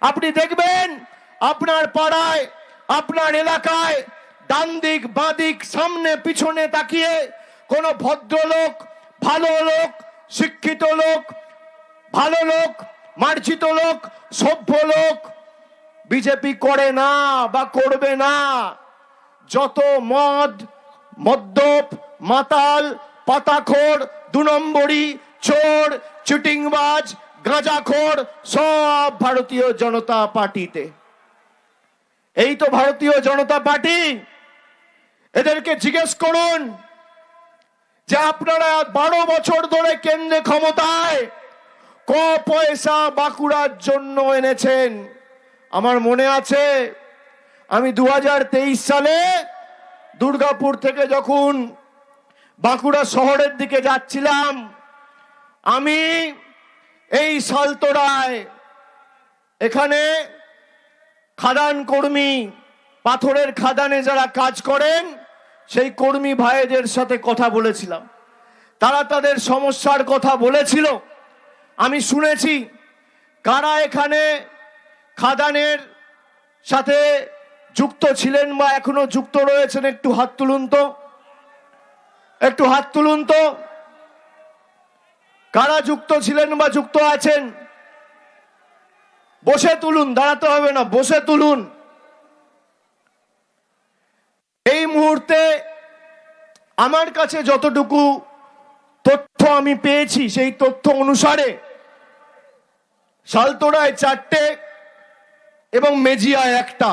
আপনি দেখবেন আপনার পাড়ায়, আপনার এলাকায় ডান দিক বাঁ দিক সামনে পিছনে তাকিয়ে কোনো ভদ্রলোক, ভালো লোক, শিক্ষিত লোক, ভালো লোক, মার্জিত লোক, সভ্য লোক বিজেপি করে না বা করবে না। যত মদ, মদ্যপ, মাতাল, পাতাখোর, 2 নম্বরি, চোর, চিটিংবাজ, গাঁজাখোর সব ভারতীয় জনতা পার্টিতে। এই তো ভারতীয় জনতা পার্টি। এদেরকে জিজ্ঞেস করুন যে আপনারা 12 বছর ধরে কেন্দ্রে ক্ষমতায় ক পয়সা বাঁকুড়ার জন্য এনেছেন। আমার মনে আছে আমি 2023 সালে দুর্গাপুর থেকে যখন বাঁকুড়া শহরের দিকে যাচ্ছিলাম, আমি এই সালতোরায় এখানে খাদান কর্মী, পাথরের খাদানে যারা কাজ করেন সেই কর্মী ভাইদের সাথে কথা বলেছিলাম। তারা তাদের সমস্যার কথা বলেছিল, আমি শুনেছি। কারা এখানে খাদানের সাথে যুক্ত ছিলেন বা এখনো যুক্ত রয়েছেন একটু হাত তুলুন তো, একটু হাত তুলুন তো। কারা যুক্ত ছিলেন বা যুক্ত আছেন? বসে তুলুন, দাঁড়াতে হবে না, বসে তুলুন। এই মুহূর্তে আমার কাছে যতটুকু তথ্য আমি পেয়েছি সেই তথ্য অনুসারে সালতোরায় 4টে এবং মেজিয়ায় 1টা,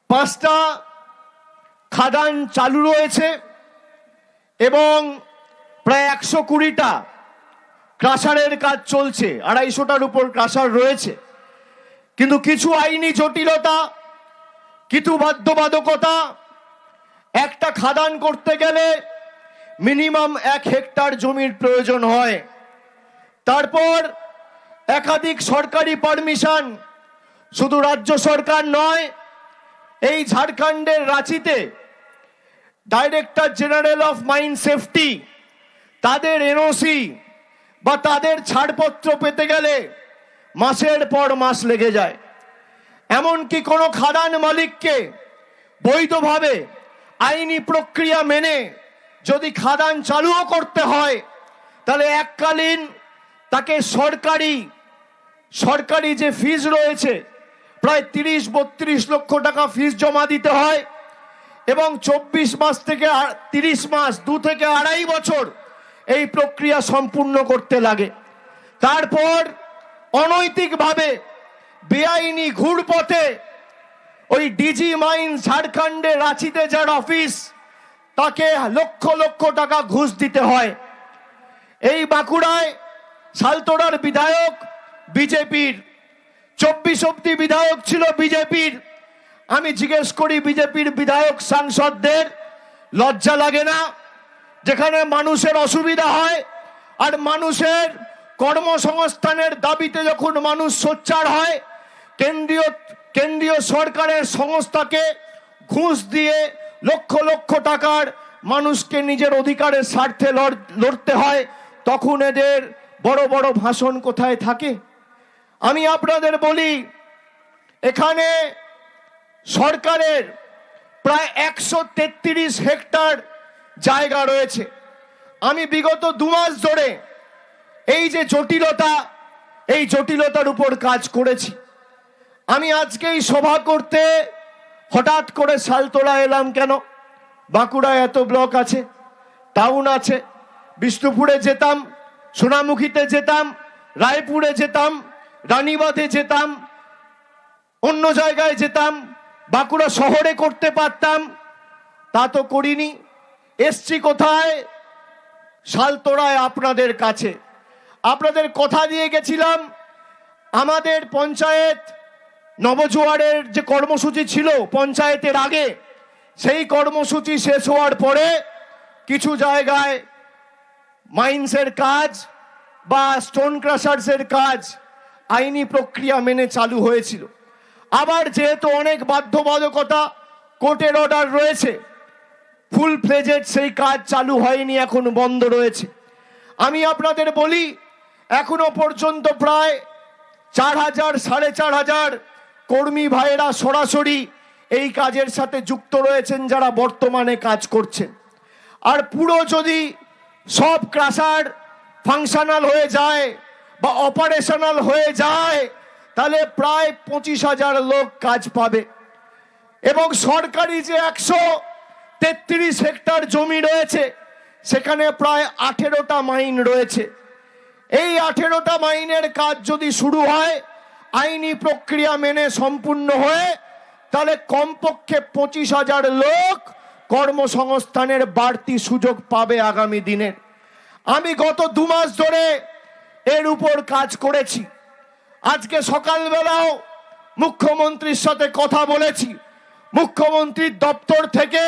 5টা খাদান চালু রয়েছে এবং প্রায় 120টা ক্রাশারের কাজ চলছে। 250টার উপর ক্রাশার রয়েছে। কিন্তু কিছু আইনি জটিলতা, কিছু বাধ্যবাধকতা, একটা খাদান করতে গেলে মিনিমাম 1 হেক্টর জমির প্রয়োজন হয়। তারপর একাধিক সরকারি পারমিশন, শুধু রাজ্য সরকার নয়, এই ঝাড়খণ্ডের রাঁচিতে director general of mine safety, তাদের এনওসি বা তাদের ছাড়পত্র পেতে গেলে মাসের পর মাস লেগে যায়। এমনকি কোনো খাদান মালিককে বৈধভাবে আইনি প্রক্রিয়া মেনে যদি খাদান চালুও করতে হয় তাহলে এককালীন তাকে সরকারি যে ফিজ রয়েছে প্রায় 30-32 লক্ষ টাকা ফিজ জমা দিতে হয় এবং 24 মাস থেকে 30 মাস, 2 থেকে 2.5 বছর এই প্রক্রিয়া সম্পূর্ণ করতে লাগে। তারপর অনৈতিকভাবে বেআইনি ঘুরপথে ওই ডিজি মাইন ঝাড়খণ্ডে রাঁচিতে যার অফিস, তাকে লক্ষ লক্ষ টাকা ঘুষ দিতে হয়। এই বাঁকুড়ায় সালতোরার বিধায়ক বিজেপির, 24 অব্দি বিধায়ক ছিল বিজেপির। আমি জিজ্ঞেস করি বিজেপির বিধায়ক সাংসদদের লজ্জা লাগে না? যেখানে মানুষের অসুবিধা হয় আর মানুষের কর্মসংস্থানের দাবিতে যখন মানুষ সোচ্চার হয়, কেন্দ্রীয় সরকারের সংস্থাকে ঘুষ দিয়ে লক্ষ লক্ষ টাকার মানুষকে নিজের অধিকারের স্বার্থে লড়তে হয়, তখন এদের বড় বড় ভাষণ কোথায় থাকে? আমি আপনাদের বলি, এখানে সরকারের প্রায় 133 হেক্টর জায়গা রয়েছে। আমি বিগত 2 মাস ধরে এই যে জটিলতা, এই জটিলতার উপর কাজ করেছি। আমি আজকে এই সভা করতে হঠাৎ করে সালতোরা এলাম কেন? বাঁকুড়ায় এত ব্লক আছে, টাউন আছে, বিষ্ণুপুরে যেতাম, সোনামুখীতে যেতাম, রায়পুরে যেতাম, রানীবাঁধে যেতাম, অন্য জায়গায় যেতাম, বাঁকুড়া শহরে করতে পারতাম, তা তো করিনি। এসছি কোথায়? সালতোরায়, আপনাদের কাছে। আপনাদের কথা দিয়ে গেছিলাম আমাদের পঞ্চায়েত নবজোয়ারের যে কর্মসূচি ছিল পঞ্চায়েতের আগে, সেই কর্মসূচি শেষ হওয়ার পরে কিছু জায়গায় মাইন্সের কাজ বা স্টোন ক্রাশার্সের কাজ আইনি প্রক্রিয়া মেনে চালু হয়েছিল। আবার যেহেতু অনেক বাধ্যবাধকতা, কোর্টের অর্ডার রয়েছে, ফুল ফ্লেজেড সেই কাজ চালু হয়নি, এখন বন্ধ রয়েছে। আমি আপনাদের বলি, এখনো পর্যন্ত প্রায় 4000 4500 কর্মী ভাইয়েরা সরাসরি এই কাজের সাথে যুক্ত রয়েছেন, যারা বর্তমানে কাজ করছেন। আর পুরো যদি সব ক্রাশার ফাংশনাল হয়ে যায় বা অপারেশনাল হয়ে যায়, তাহলে প্রায় 25,000 লোক কাজ পাবে। এবং সরকারি যে 133 হেক্টর জমি রয়েছে, সেখানে প্রায় 18টা মাইন রয়েছে। এই 18টা মাইনের কাজ যদি শুরু হয় আইনি প্রক্রিয়া মেনে সম্পূর্ণ হয়ে, তাহলে কমপক্ষে 25,000 লোক কর্মসংস্থানের বাড়তি সুযোগ পাবে আগামী দিনে। আমি গত 2 মাস ধরে এর উপর কাজ করেছি। আজকে সকালবেলাও মুখ্যমন্ত্রীর সাথে কথা বলেছি। মুখ্যমন্ত্রীর দপ্তর থেকে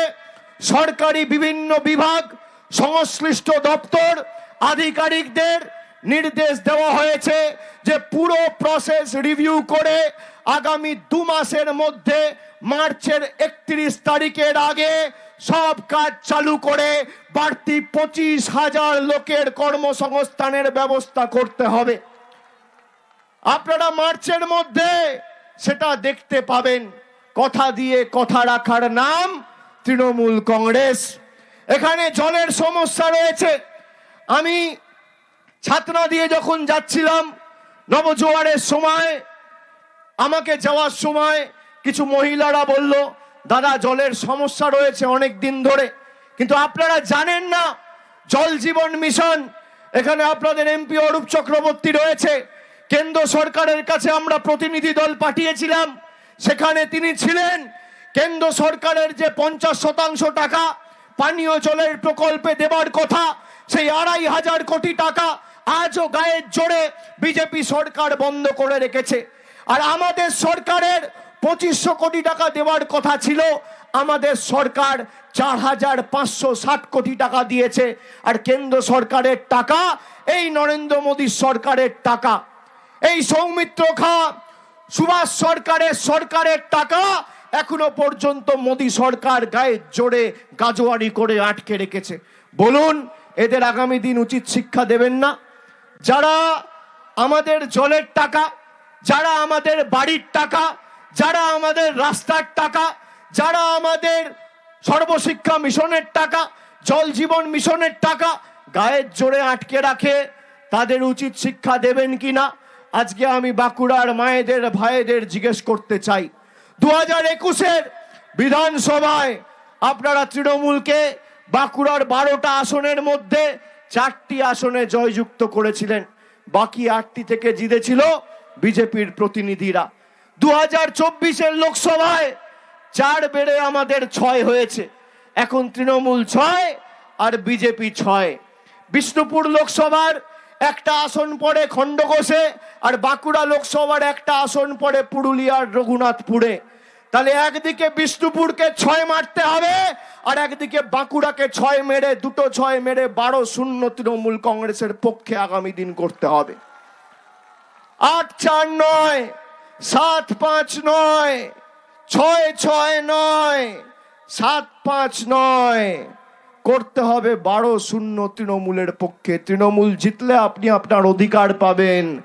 সরকারি বিভিন্ন বিভাগ, সংশ্লিষ্ট দপ্তর, আধিকারিকদের নির্দেশ দেওয়া হয়েছে যে পুরো প্রসেস রিভিউ করে আগামী 2 মাসের মধ্যে মার্চের 31 তারিখের আগে সব কাজ চালু করে বাড়তি 25,000 লোকের কর্মসংস্থানের ব্যবস্থা করতে হবে। আপনারা মার্চের মধ্যে সেটা দেখতে পাবেন। কথা দিয়ে কথা রাখার নাম তৃণমূল কংগ্রেস। এখানে জলের সমস্যা রয়েছে। আমি ছাতনা দিয়ে যখন যাচ্ছিলাম নবজোয়ারের সময়, আমাকে যাওয়ার সময় কিছু মহিলারা বলল, দাদা জলের সমস্যা রয়েছে অনেক দিন ধরে। কিন্তু আপনারা জানেন না, জল জীবন মিশন, এখানে আপনাদের এমপি অরূপ চক্রবর্তী রয়েছে। কেন্দ্র সরকারের কাছে আমরা প্রতিনিধি দল পাঠিয়েছিলাম, সেখানে তিনি ছিলেন। কেন্দ্র সরকারের যে 50% টাকা পানীয় জলের প্রকল্পে দেবার কথা, সেই 2,500 কোটি টাকা আজও গায়ের জোরে বিজেপি সরকার বন্ধ করে রেখেছে। আর আমাদের সরকারের 2500 কোটি টাকা দেওয়ার কথা ছিল, আমাদের সরকার 4,560 কোটি টাকা দিয়েছে। আর কেন্দ্র সরকারের টাকা এই নরেন্দ্র মোদীর সরকারের টাকা, এই সৌমিত্র খাঁ সুভাষ সরকারের টাকা এখনো পর্যন্ত মোদী সরকার গায়ে জোরে গাজোয়ারি করে আটকে রেখেছে। বলুন, এদের আগামী দিন উচিত শিক্ষা দেবেন না? যারা আমাদের জলের টাকা, যারা আমাদের বাড়ির টাকা, যারা আমাদের রাস্তার টাকা, যারা আমাদের সর্বশিক্ষা মিশনের টাকা, জল জীবন মিশনের টাকা গায়ের জোরে আটকে রাখে, তাদের উচিত শিক্ষা দেবেন কিনা? আজকে আমি বাঁকুড়ার মায়েদের ভাইদের জিজ্ঞেস করতে চাই। 2021-এর বিধানসভায় আপনারা তৃণমূলকে বাঁকুড়ার 12টা আসনের মধ্যে 4টি আসনে জয়যুক্ত করেছিলেন, বাকি 8টি থেকে জিতেছিল বিজেপির প্রতিনিধিরা। 2024-এর লোকসভায় 4 বেড়ে আমাদের 6 হয়েছে। এখন তৃণমূল 6 আর বিজেপি 6। বিষ্ণুপুর লোকসভার একটা আসন পড়ে খণ্ডঘোষে, আর বাঁকুড়া লোকসভার একটা আসন পড়ে পুরুলিয়ার রঘুনাথপুরে। তাহলে একদিকে বিষ্ণুপুরকে 6 মারতে হবে, আর একদিকে বাঁকুড়াকে 6 মেরে, দুটো 6 মেরে 12-0 তৃণমূল কংগ্রেসের পক্ষে আগামী দিন করতে হবে। 8-4 নয়, 7-5 নয়, 6-6 নয়, 7-5 নয়, করতে হবে 12-0 তৃণমূলের পক্ষে। তৃণমূল জিতলে আপনি আপনার অধিকার পাবেন।